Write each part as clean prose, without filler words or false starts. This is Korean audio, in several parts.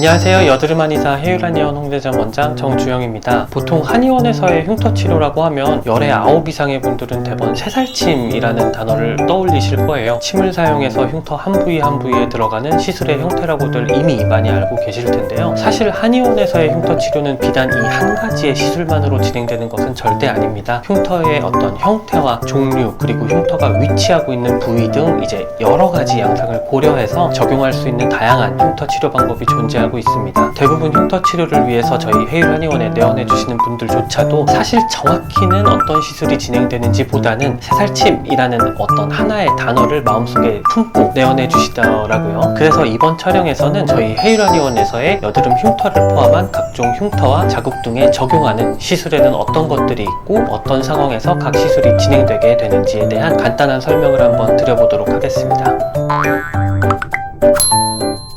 안녕하세요. 여드름 한의사 해유란의원 홍대점 원장 정주영입니다. 보통 한의원에서의 흉터 치료라고 하면 열의 9 이상의 분들은 대부분 새살침이라는 단어를 떠올리실 거예요. 침을 사용해서 흉터 한 부위 한 부위에 들어가는 시술의 형태라고들 이미 많이 알고 계실 텐데요. 사실 한의원에서의 흉터 치료는 비단 이 한 가지의 시술만으로 진행되는 것은 절대 아닙니다. 흉터의 어떤 형태와 종류, 그리고 흉터가 위치하고 있는 부위 등 이제 여러 가지 양상을 고려해서 적용할 수 있는 다양한 흉터 치료 방법이 존재하고 있습니다. 대부분 흉터 치료를 위해서 저희 해율한의원에 내원해 주시는 분들조차도 사실 정확히는 어떤 시술이 진행되는지 보다는 새살침이라는 어떤 하나의 단어를 마음속에 품고 내원해 주시더라고요. 그래서 이번 촬영에서는 저희 해율한의원에서의 여드름 흉터를 포함한 각종 흉터와 자국 등에 적용하는 시술에는 어떤 것들이 있고 어떤 상황에서 각 시술이 진행되게 되는지에 대한 간단한 설명을 한번 드려보도록 하겠습니다.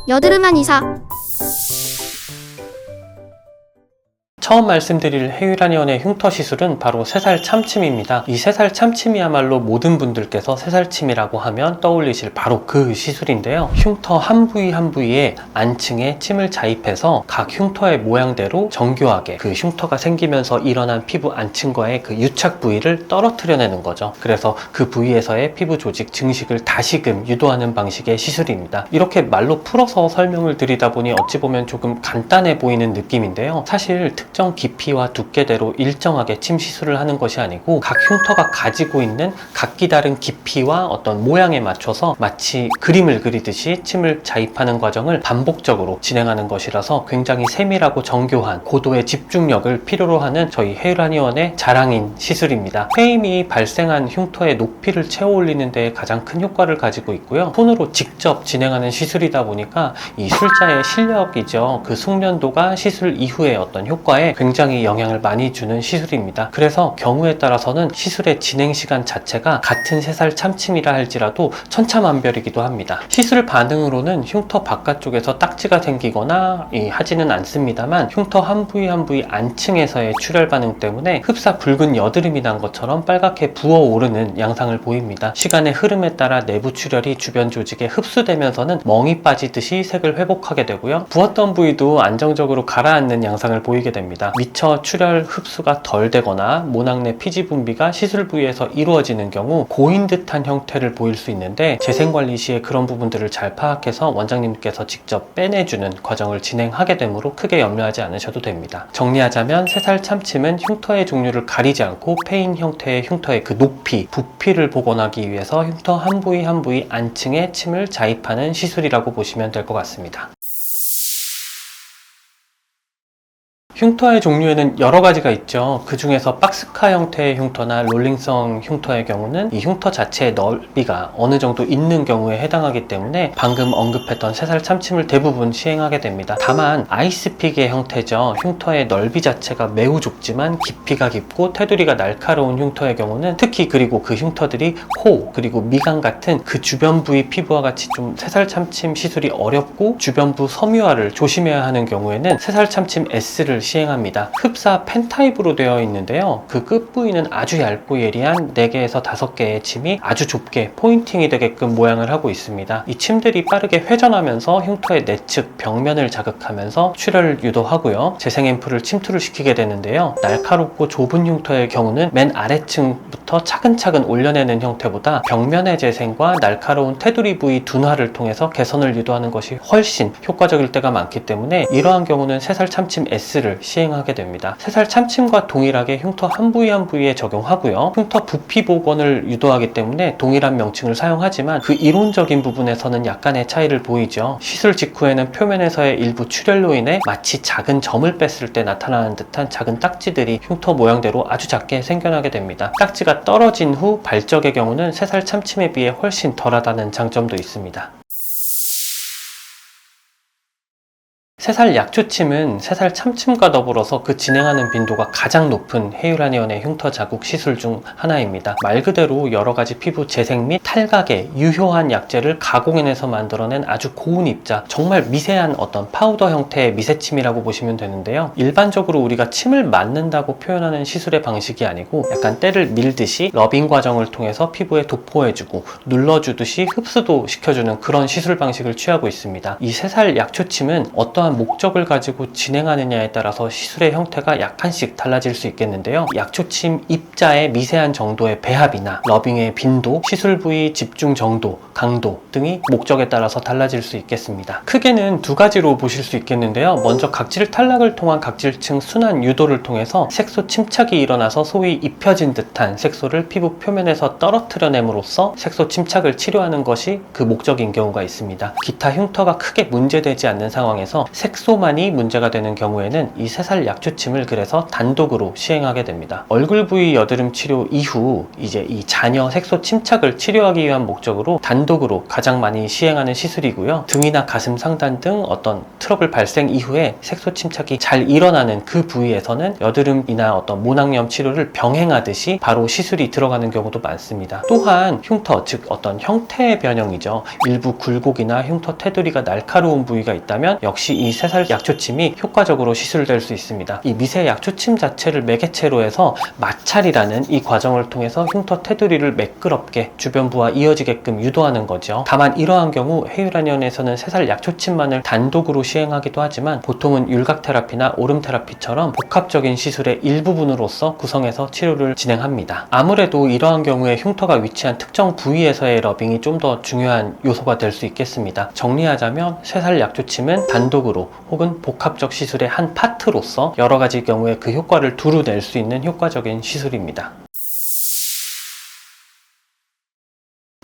여드름 한의사. 처음 말씀드릴 해유란의원의 흉터 시술은 바로 새살 참침입니다. 이 새살 참침이야말로 모든 분들께서 새살침이라고 하면 떠올리실 바로 그 시술인데요. 흉터 한 부위 한 부위에 안층에 침을 자입해서 각 흉터의 모양대로 정교하게 그 흉터가 생기면서 일어난 피부 안층과의 그 유착 부위를 떨어뜨려내는 거죠. 그래서 그 부위에서의 피부 조직 증식을 다시금 유도하는 방식의 시술입니다. 이렇게 말로 풀어서 설명을 드리다 보니 어찌 보면 조금 간단해 보이는 느낌인데요. 사실 특정 깊이와 두께대로 일정하게 침 시술을 하는 것이 아니고 각 흉터가 가지고 있는 각기 다른 깊이와 어떤 모양에 맞춰서 마치 그림을 그리듯이 침을 자입하는 과정을 반복적으로 진행하는 것이라서 굉장히 세밀하고 정교한 고도의 집중력을 필요로 하는 저희 해율한의원의 자랑인 시술입니다. 페임이 발생한 흉터의 높이를 채워 올리는 데 가장 큰 효과를 가지고 있고요. 손으로 직접 진행하는 시술이다 보니까 이 술자의 실력이죠. 그 숙련도가 시술 이후의 어떤 효과에 굉장히 영향을 많이 주는 시술입니다. 그래서 경우에 따라서는 시술의 진행 시간 자체가 같은 새살 참침이라 할지라도 천차만별이기도 합니다. 시술 반응으로는 흉터 바깥쪽에서 딱지가 생기거나 하지는 않습니다만 흉터 한 부위 한 부위 안층에서의 출혈 반응 때문에 흡사 붉은 여드름이 난 것처럼 빨갛게 부어오르는 양상을 보입니다. 시간의 흐름에 따라 내부 출혈이 주변 조직에 흡수되면서는 멍이 빠지듯이 색을 회복하게 되고요. 부었던 부위도 안정적으로 가라앉는 양상을 보이게 됩니다. 미처 출혈 흡수가 덜 되거나 모낭 내 피지 분비가 시술 부위에서 이루어지는 경우 고인 듯한 형태를 보일 수 있는데 재생관리 시에 그런 부분들을 잘 파악해서 원장님께서 직접 빼내주는 과정을 진행하게 되므로 크게 염려하지 않으셔도 됩니다. 정리하자면 새살 참침은 흉터의 종류를 가리지 않고 페인 형태의 흉터의 그 높이, 부피를 복원하기 위해서 흉터 한 부위 한 부위 안층에 침을 자입하는 시술이라고 보시면 될 것 같습니다. 흉터의 종류에는 여러 가지가 있죠. 그 중에서 박스카 형태의 흉터나 롤링성 흉터의 경우는 이 흉터 자체의 넓이가 어느 정도 있는 경우에 해당하기 때문에 방금 언급했던 새살 참침을 대부분 시행하게 됩니다. 다만 아이스픽의 형태죠. 흉터의 넓이 자체가 매우 좁지만 깊이가 깊고 테두리가 날카로운 흉터의 경우는 특히 그리고 그 흉터들이 코 그리고 미간 같은 그 주변 부위 피부와 같이 좀 새살 참침 시술이 어렵고 주변부 섬유화를 조심해야 하는 경우에는 새살 참침 S를 시행합니다. 흡사 펜 타입으로 되어 있는데요. 그 끝 부위는 아주 얇고 예리한 4개에서 5개의 침이 아주 좁게 포인팅이 되게끔 모양을 하고 있습니다. 이 침들이 빠르게 회전하면서 흉터의 내측 벽면을 자극하면서 출혈을 유도하고요. 재생 앰플을 침투를 시키게 되는데요. 날카롭고 좁은 흉터의 경우는 맨 아래층부터 차근차근 올려내는 형태보다 벽면의 재생과 날카로운 테두리 부위 둔화를 통해서 개선을 유도하는 것이 훨씬 효과적일 때가 많기 때문에 이러한 경우는 새살 참침 S를 시행하게 됩니다. 새살 참침과 동일하게 흉터 한 부위 한 부위에 적용하고요. 흉터 부피 복원을 유도하기 때문에 동일한 명칭을 사용하지만 그 이론적인 부분에서는 약간의 차이를 보이죠. 시술 직후에는 표면에서의 일부 출혈로 인해 마치 작은 점을 뺐을 때 나타나는 듯한 작은 딱지들이 흉터 모양대로 아주 작게 생겨나게 됩니다. 딱지가 떨어진 후 발적의 경우는 새살 참침에 비해 훨씬 덜하다는 장점도 있습니다. 새살 약초침은 새살 참침과 더불어서 그 진행하는 빈도가 가장 높은 해유란의원의 흉터 자국 시술 중 하나입니다. 말 그대로 여러 가지 피부 재생 및 탈각에 유효한 약재를 가공해내서 만들어낸 아주 고운 입자, 정말 미세한 어떤 파우더 형태의 미세침이라고 보시면 되는데요. 일반적으로 우리가 침을 맞는다고 표현하는 시술의 방식이 아니고 약간 때를 밀듯이 러빙 과정을 통해서 피부에 도포해주고 눌러주듯이 흡수도 시켜주는 그런 시술 방식을 취하고 있습니다. 이 새살 약초침은 어떠한 어떠한 목적을 가지고 진행하느냐에 따라서 시술의 형태가 약간씩 달라질 수 있겠는데요. 약초침 입자의 미세한 정도의 배합이나 러빙의 빈도, 시술 부위 집중 정도, 강도 등이 목적에 따라서 달라질 수 있겠습니다. 크게는 두 가지로 보실 수 있겠는데요. 먼저 각질 탈락을 통한 각질층 순환 유도를 통해서 색소 침착이 일어나서 소위 입혀진 듯한 색소를 피부 표면에서 떨어뜨려냄으로써 색소 침착을 치료하는 것이 그 목적인 경우가 있습니다. 기타 흉터가 크게 문제되지 않는 상황에서 색소만이 문제가 되는 경우에는 이 새살 약초침을 그래서 단독으로 시행하게 됩니다. 얼굴 부위 여드름 치료 이후 이제 이 잔여 색소 침착을 치료하기 위한 목적으로 단독으로 가장 많이 시행하는 시술이고요. 등이나 가슴 상단 등 어떤 트러블 발생 이후에 색소 침착이 잘 일어나는 그 부위에서는 여드름이나 어떤 모낭염 치료를 병행하듯이 바로 시술이 들어가는 경우도 많습니다. 또한 흉터, 즉 어떤 형태의 변형이죠. 일부 굴곡이나 흉터 테두리가 날카로운 부위가 있다면 역시 이 새살 약초침이 효과적으로 시술될 수 있습니다. 이 미세 약초침 자체를 매개체로 해서 마찰이라는 이 과정을 통해서 흉터 테두리를 매끄럽게 주변부와 이어지게끔 유도하는 거죠. 다만 이러한 경우 헤유라니언에서는 새살 약초침만을 단독으로 시행하기도 하지만 보통은 율각 테라피나 오름 테라피처럼 복합적인 시술의 일부분으로서 구성해서 치료를 진행합니다. 아무래도 이러한 경우에 흉터가 위치한 특정 부위에서의 러빙이 좀 더 중요한 요소가 될 수 있겠습니다. 정리하자면 새살 약초침은 단독으로 혹은 복합적 시술의 한 파트로서 여러 가지 경우에 그 효과를 두루 낼 수 있는 효과적인 시술입니다.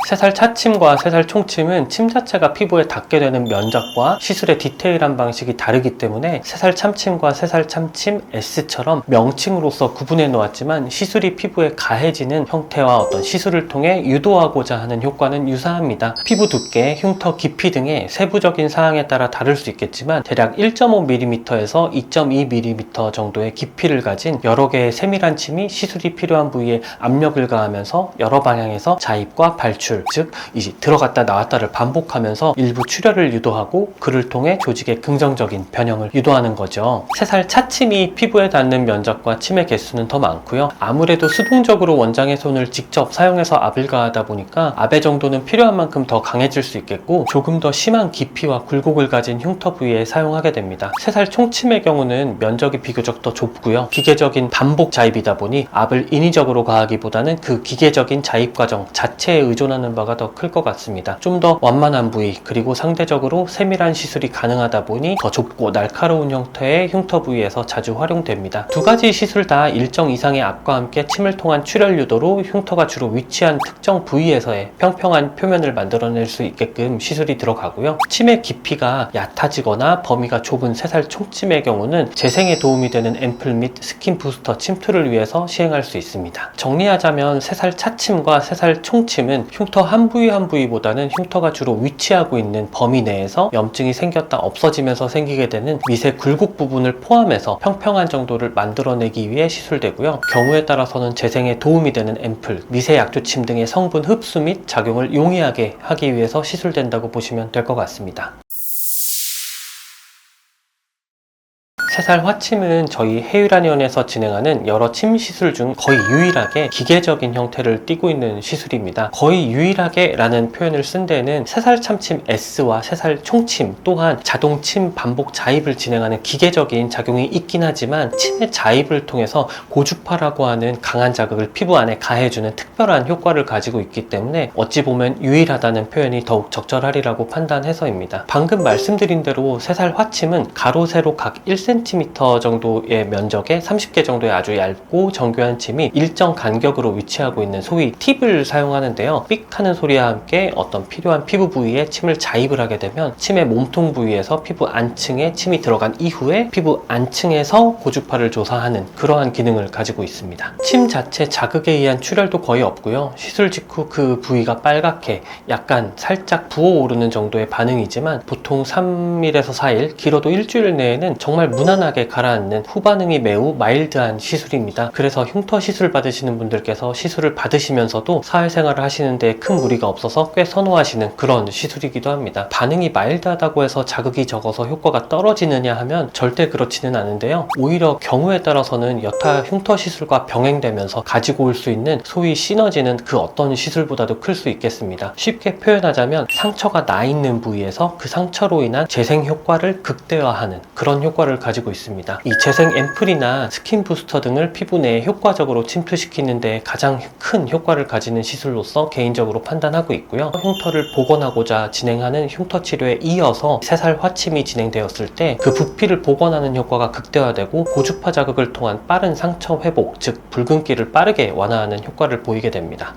새살 차침과 새살 총침은 침 자체가 피부에 닿게 되는 면적과 시술의 디테일한 방식이 다르기 때문에 새살 참침과 새살 참침 S처럼 명칭으로서 구분해 놓았지만 시술이 피부에 가해지는 형태와 어떤 시술을 통해 유도하고자 하는 효과는 유사합니다. 피부 두께, 흉터 깊이 등의 세부적인 사항에 따라 다를 수 있겠지만 대략 1.5mm에서 2.2mm 정도의 깊이를 가진 여러 개의 세밀한 침이 시술이 필요한 부위에 압력을 가하면서 여러 방향에서 자입과 발출, 즉 이제 들어갔다 나왔다를 반복하면서 일부 출혈을 유도하고 그를 통해 조직의 긍정적인 변형을 유도하는 거죠. 새살 차침이 피부에 닿는 면적과 침의 개수는 더 많고요. 아무래도 수동적으로 원장의 손을 직접 사용해서 압을 가하다 보니까 압의 정도는 필요한 만큼 더 강해질 수 있겠고 조금 더 심한 깊이와 굴곡을 가진 흉터 부위에 사용하게 됩니다. 새살 총침의 경우는 면적이 비교적 더 좁고요. 기계적인 반복 자입이다 보니 압을 인위적으로 가하기보다는 그 기계적인 자입 과정 자체에 의존하는 바가 더 클 것 같습니다. 좀 더 완만한 부위 그리고 상대적으로 세밀한 시술이 가능하다 보니 더 좁고 날카로운 형태의 흉터 부위에서 자주 활용됩니다. 두 가지 시술 다 일정 이상의 압과 함께 침을 통한 출혈 유도로 흉터가 주로 위치한 특정 부위에서의 평평한 표면을 만들어낼 수 있게끔 시술이 들어가고요. 침의 깊이가 얕아지거나 범위가 좁은 새살 총침의 경우는 재생에 도움이 되는 앰플 및 스킨 부스터 침투를 위해서 시행할 수 있습니다. 정리하자면 새살 차침과 새살 총침은 흉터 한 부위 한 부위보다는 흉터가 주로 위치하고 있는 범위 내에서 염증이 생겼다 없어지면서 생기게 되는 미세 굴곡 부분을 포함해서 평평한 정도를 만들어내기 위해 시술되고요. 경우에 따라서는 재생에 도움이 되는 앰플, 미세 약초침 등의 성분 흡수 및 작용을 용이하게 하기 위해서 시술된다고 보시면 될 것 같습니다. 새살 화침은 저희 헤유라니언에서 진행하는 여러 침 시술 중 거의 유일하게 기계적인 형태를 띠고 있는 시술입니다. 거의 유일하게 라는 표현을 쓴 데는 새살 참침 S와 새살 총침 또한 자동 침 반복 자입을 진행하는 기계적인 작용이 있긴 하지만 침의 자입을 통해서 고주파라고 하는 강한 자극을 피부 안에 가해주는 특별한 효과를 가지고 있기 때문에 어찌 보면 유일하다는 표현이 더욱 적절하리라고 판단해서입니다. 방금 말씀드린 대로 새살 화침은 가로 세로 각 1cm 정도의 면적에 30개 정도의 아주 얇고 정교한 침이 일정 간격으로 위치하고 있는 소위 팁을 사용하는데요. 삑 하는 소리와 함께 어떤 필요한 피부 부위에 침을 자입을 하게 되면 침의 몸통 부위에서 피부 안층에 침이 들어간 이후에 피부 안층에서 고주파를 조사하는 그러한 기능을 가지고 있습니다. 침 자체 자극에 의한 출혈도 거의 없고요. 시술 직후 그 부위가 빨갛게 약간 살짝 부어오르는 정도의 반응이지만 보통 3일에서 4일, 길어도 일주일 내에는 정말 무난 안전하게 가라앉는 후반응이 매우 마일드한 시술입니다. 그래서 흉터 시술 받으시는 분들께서 시술을 받으시면서도 사회생활을 하시는데 큰 무리가 없어서 꽤 선호하시는 그런 시술이기도 합니다. 반응이 마일드하다고 해서 자극이 적어서 효과가 떨어지느냐 하면 절대 그렇지는 않은데요. 오히려 경우에 따라서는 여타 흉터 시술과 병행되면서 가지고 올 수 있는 소위 시너지는 그 어떤 시술보다도 클 수 있겠습니다. 쉽게 표현하자면 상처가 나 있는 부위에서 그 상처로 인한 재생 효과를 극대화하는 그런 효과를 가지고 있습니다. 이 재생 앰플이나 스킨 부스터 등을 피부 내에 효과적으로 침투시키는 데 가장 큰 효과를 가지는 시술로서 개인적으로 판단하고 있고요. 흉터를 복원하고자 진행하는 흉터 치료에 이어서 새살 화침이 진행되었을 때 그 부피를 복원하는 효과가 극대화되고 고주파 자극을 통한 빠른 상처 회복, 즉 붉은기를 빠르게 완화하는 효과를 보이게 됩니다.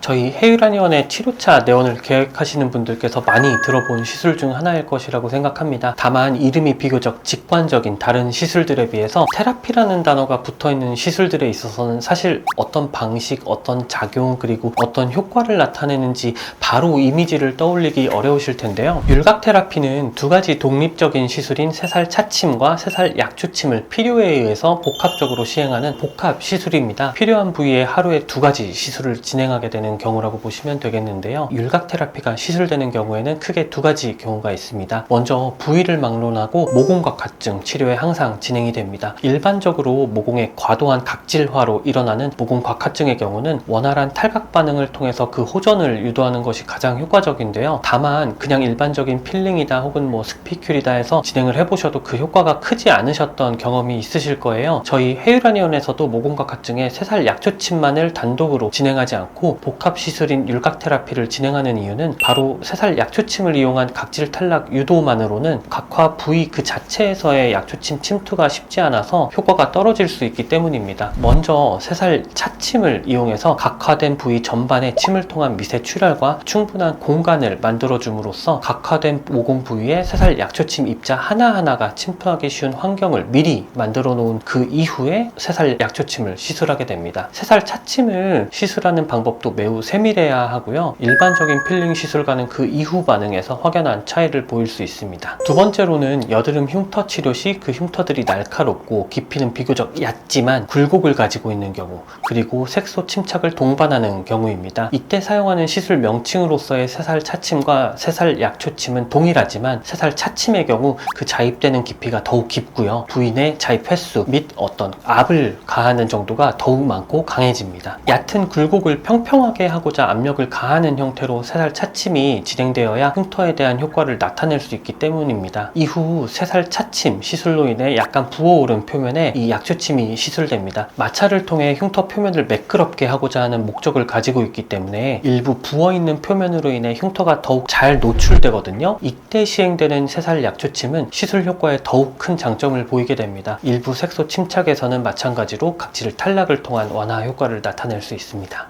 저희 해유라니원의 7호차 내원을 계획하시는 분들께서 많이 들어본 시술 중 하나일 것이라고 생각합니다. 다만 이름이 비교적 직관적인 다른 시술들에 비해서 테라피라는 단어가 붙어있는 시술들에 있어서는 사실 어떤 방식, 어떤 작용, 그리고 어떤 효과를 나타내는지 바로 이미지를 떠올리기 어려우실 텐데요. 율각 테라피는 두 가지 독립적인 시술인 새살 차침과 새살 약초침을 필요에 의해서 복합적으로 시행하는 복합 시술입니다. 필요한 부위에 하루에 두 가지 시술을 진행하게 되는 경우라고 보시면 되겠는데요. 율각 테라피가 시술되는 경우에는 크게 두 가지 경우가 있습니다. 먼저 부위를 막론하고 모공각화증 치료에 항상 진행이 됩니다. 일반적으로 모공의 과도한 각질화로 일어나는 모공각화증의 경우는 원활한 탈각 반응을 통해서 그 호전을 유도하는 것이 가장 효과적인데요. 다만 그냥 일반적인 필링이다 혹은 스피큘이다 해서 진행을 해보셔도 그 효과가 크지 않으셨던 경험이 있으실 거예요. 저희 해유라니원에서도 모공각화증에 새살 약초침만을 단독으로 진행하지 않고 복합 시술인 율각 테라피를 진행하는 이유는 바로 새살 약초침을 이용한 각질 탈락 유도만으로는 각화 부위 그 자체에서의 약초침 침투가 쉽지 않아서 효과가 떨어질 수 있기 때문입니다. 먼저 새살 차침을 이용해서 각화된 부위 전반에 침을 통한 미세 출혈과 충분한 공간을 만들어줌으로써 각화된 모공 부위에 새살 약초침 입자 하나하나가 침투하기 쉬운 환경을 미리 만들어 놓은 그 이후에 새살 약초침을 시술하게 됩니다. 새살 차침을 시술하는 방법도 매우 세밀해야 하고요. 일반적인 필링 시술과는 그 이후 반응에서 확연한 차이를 보일 수 있습니다. 두 번째로는 여드름 흉터 치료 시 그 흉터들이 날카롭고 깊이는 비교적 얕지만 굴곡을 가지고 있는 경우, 그리고 색소 침착을 동반하는 경우입니다. 이때 사용하는 시술 명칭으로서의 새살 차침과 새살 약초침은 동일하지만 새살 차침의 경우 그 자입되는 깊이가 더욱 깊고요. 부위 내 자입 횟수 및 어떤 압을 가하는 정도가 더욱 많고 강해집니다. 얕은 굴곡을 평평하게 하고자 압력을 가하는 형태로 새살 차침이 진행되어야 흉터에 대한 효과를 나타낼 수 있기 때문입니다. 이후 새살 차침 시술로 인해 약간 부어오른 표면에 이 약초침이 시술됩니다. 마찰을 통해 흉터 표면을 매끄럽게 하고자 하는 목적을 가지고 있기 때문에 일부 부어있는 표면으로 인해 흉터가 더욱 잘 노출되거든요. 이때 시행되는 새살 약초침은 시술 효과에 더욱 큰 장점을 보이게 됩니다. 일부 색소 침착에서는 마찬가지로 각질 탈락을 통한 완화 효과를 나타낼 수 있습니다.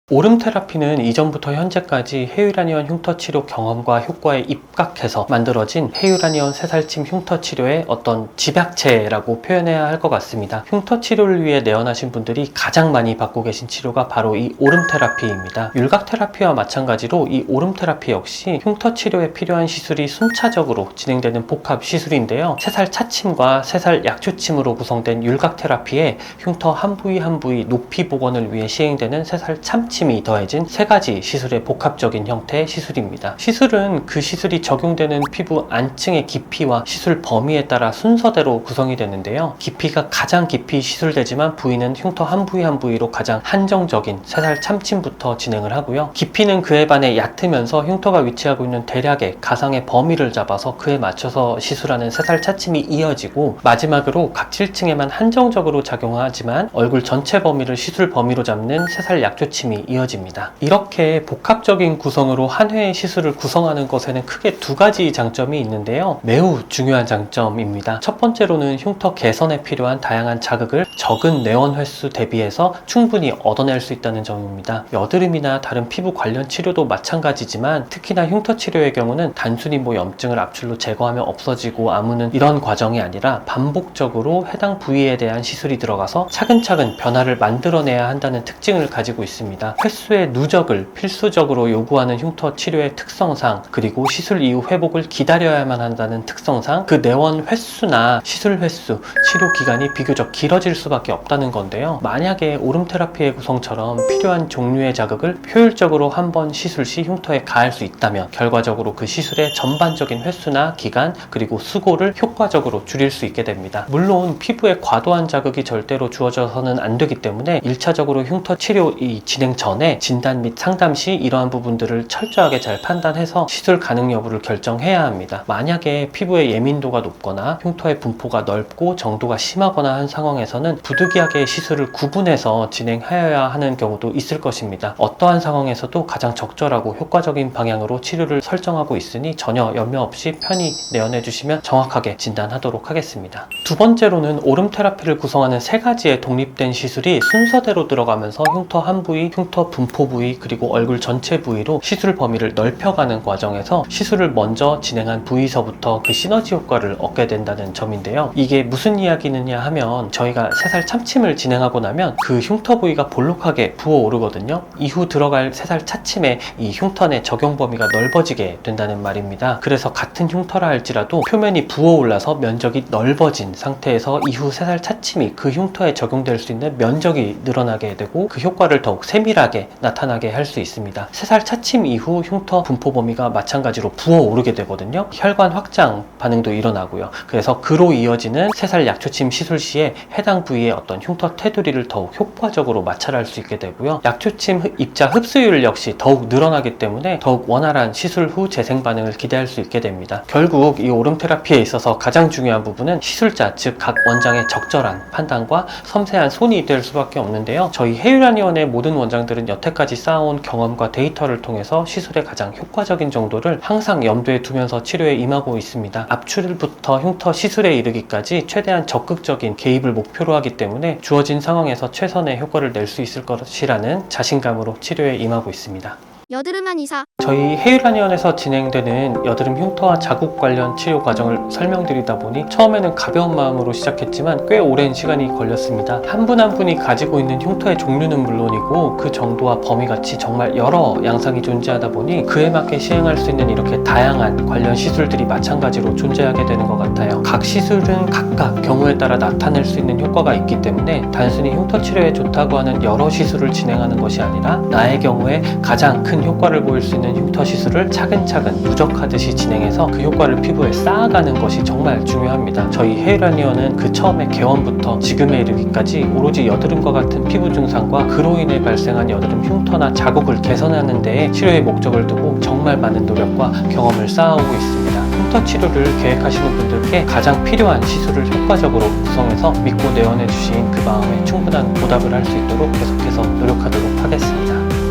오름 테라피는 이전부터 현재까지 해유라니원 흉터 치료 경험과 효과에 입각해서 만들어진 해유라니원 새살침 흉터 치료의 어떤 집약체라고 표현해야 할 것 같습니다. 흉터 치료를 위해 내원하신 분들이 가장 많이 받고 계신 치료가 바로 이 오름 테라피입니다. 율각 테라피와 마찬가지로 이 오름 테라피 역시 흉터 치료에 필요한 시술이 순차적으로 진행되는 복합 시술인데요. 새살 차침과 새살 약초침으로 구성된 율각 테라피에 흉터 한 부위 한 부위 높이 복원을 위해 시행되는 새살 참침 침이 더해진 세 가지 시술의 복합적인 형태의 시술입니다. 시술은 그 시술이 적용되는 피부 안층의 깊이와 시술 범위에 따라 순서대로 구성이 되는데요. 깊이가 가장 깊이 시술되지만 부위는 흉터 한 부위 한 부위로 가장 한정적인 새살 참침부터 진행을 하고요. 깊이는 그에 반해 얕으면서 흉터가 위치하고 있는 대략의 가상의 범위를 잡아서 그에 맞춰서 시술하는 새살 차침이 이어지고, 마지막으로 각질층에만 한정적으로 작용하지만 얼굴 전체 범위를 시술 범위로 잡는 새살 약초침이 이어집니다. 이렇게 복합적인 구성으로 한 회의 시술을 구성하는 것에는 크게 두 가지 장점이 있는데요. 매우 중요한 장점입니다. 첫 번째로는 흉터 개선에 필요한 다양한 자극을 적은 내원 횟수 대비해서 충분히 얻어낼 수 있다는 점입니다. 여드름이나 다른 피부 관련 치료도 마찬가지지만 특히나 흉터 치료의 경우는 단순히 염증을 압출로 제거하면 없어지고 아무는 이런 과정이 아니라 반복적으로 해당 부위에 대한 시술이 들어가서 차근차근 변화를 만들어내야 한다는 특징을 가지고 있습니다. 횟수의 누적을 필수적으로 요구하는 흉터 치료의 특성상, 그리고 시술 이후 회복을 기다려야만 한다는 특성상 그 내원 횟수나 시술 횟수, 치료 기간이 비교적 길어질 수밖에 없다는 건데요. 만약에 오름 테라피의 구성처럼 필요한 종류의 자극을 효율적으로 한 번 시술 시 흉터에 가할 수 있다면 결과적으로 그 시술의 전반적인 횟수나 기간, 그리고 수고를 효과적으로 줄일 수 있게 됩니다. 물론 피부에 과도한 자극이 절대로 주어져서는 안 되기 때문에 1차적으로 흉터 치료 진행 전에 진단 및 상담 시 이러한 부분들을 철저하게 잘 판단해서 시술 가능 여부를 결정해야 합니다. 만약에 피부의 예민도가 높거나 흉터의 분포가 넓고 정도가 심하거나 한 상황에서는 부득이하게 시술을 구분해서 진행하여야 하는 경우도 있을 것입니다. 어떠한 상황에서도 가장 적절하고 효과적인 방향으로 치료를 설정하고 있으니 전혀 염려 없이 편히 내원해 주시면 정확하게 진단하도록 하겠습니다. 두 번째로는 오름 테라피를 구성하는 세 가지의 독립된 시술이 순서대로 들어가면서 흉터 한 부위, 흉터 분포 부위, 그리고 얼굴 전체 부위로 시술 범위를 넓혀가는 과정에서 시술을 먼저 진행한 부위서부터 그 시너지 효과를 얻게 된다는 점인데요. 이게 무슨 이야기느냐 하면 저희가 새살 참침을 진행하고 나면 그 흉터 부위가 볼록하게 부어오르거든요. 이후 들어갈 새살 차침에 이 흉터 내 적용 범위가 넓어지게 된다는 말입니다. 그래서 같은 흉터라 할지라도 표면이 부어올라서 면적이 넓어진 상태에서 이후 새살 차침이 그 흉터에 적용될 수 있는 면적이 늘어나게 되고 그 효과를 더욱 세밀하게 나타나게 할 수 있습니다. 새살 차침 이후 흉터 분포 범위가 마찬가지로 부어오르게 되거든요. 혈관 확장 반응도 일어나고요. 그래서 그로 이어지는 새살 약초침 시술 시에 해당 부위의 어떤 흉터 테두리를 더욱 효과적으로 마찰할 수 있게 되고요. 약초침 입자 흡수율 역시 더욱 늘어나기 때문에 더욱 원활한 시술 후 재생 반응을 기대할 수 있게 됩니다. 결국 이 오름 테라피에 있어서 가장 중요한 부분은 시술자, 즉 각 원장의 적절한 판단과 섬세한 손이 될 수밖에 없는데요. 저희 해유란의원의 모든 원장들은 여태까지 쌓아온 경험과 데이터를 통해서 시술의 가장 효과적인 정도를 항상 염두에 두면서 치료에 임하고 있습니다. 압출부터 흉터 시술에 이르기까지 최대한 적극적인 개입을 목표로 하기 때문에 주어진 상황에서 최선의 효과를 낼 수 있을 것이라는 자신감으로 치료에 임하고 있습니다. 여드름 한의사. 저희 해유란의원에서 진행되는 여드름 흉터와 자국 관련 치료 과정을 설명드리다 보니 처음에는 가벼운 마음으로 시작했지만 꽤 오랜 시간이 걸렸습니다. 한 분 한 분이 가지고 있는 흉터의 종류는 물론이고 그 정도와 범위같이 정말 여러 양상이 존재하다 보니 그에 맞게 시행할 수 있는 이렇게 다양한 관련 시술들이 마찬가지로 존재하게 되는 것 같아요. 각 시술은 각각 경우에 따라 나타낼 수 있는 효과가 있기 때문에 단순히 흉터 치료에 좋다고 하는 여러 시술을 진행하는 것이 아니라 나의 경우에 가장 큰 효과를 보일 수 있는 흉터 시술을 차근차근 누적하듯이 진행해서 그 효과를 피부에 쌓아가는 것이 정말 중요합니다. 저희 해유란의원은 그 처음에 개원부터 지금에 이르기까지 오로지 여드름과 같은 피부 증상과 그로 인해 발생한 여드름 흉터나 자국을 개선하는 데에 치료의 목적을 두고 정말 많은 노력과 경험을 쌓아오고 있습니다. 흉터 치료를 계획하시는 분들께 가장 필요한 시술을 효과적으로 구성해서 믿고 내원해 주신 그 마음에 충분한 보답을 할 수 있도록 계속해서 노력하도록 하겠습니다.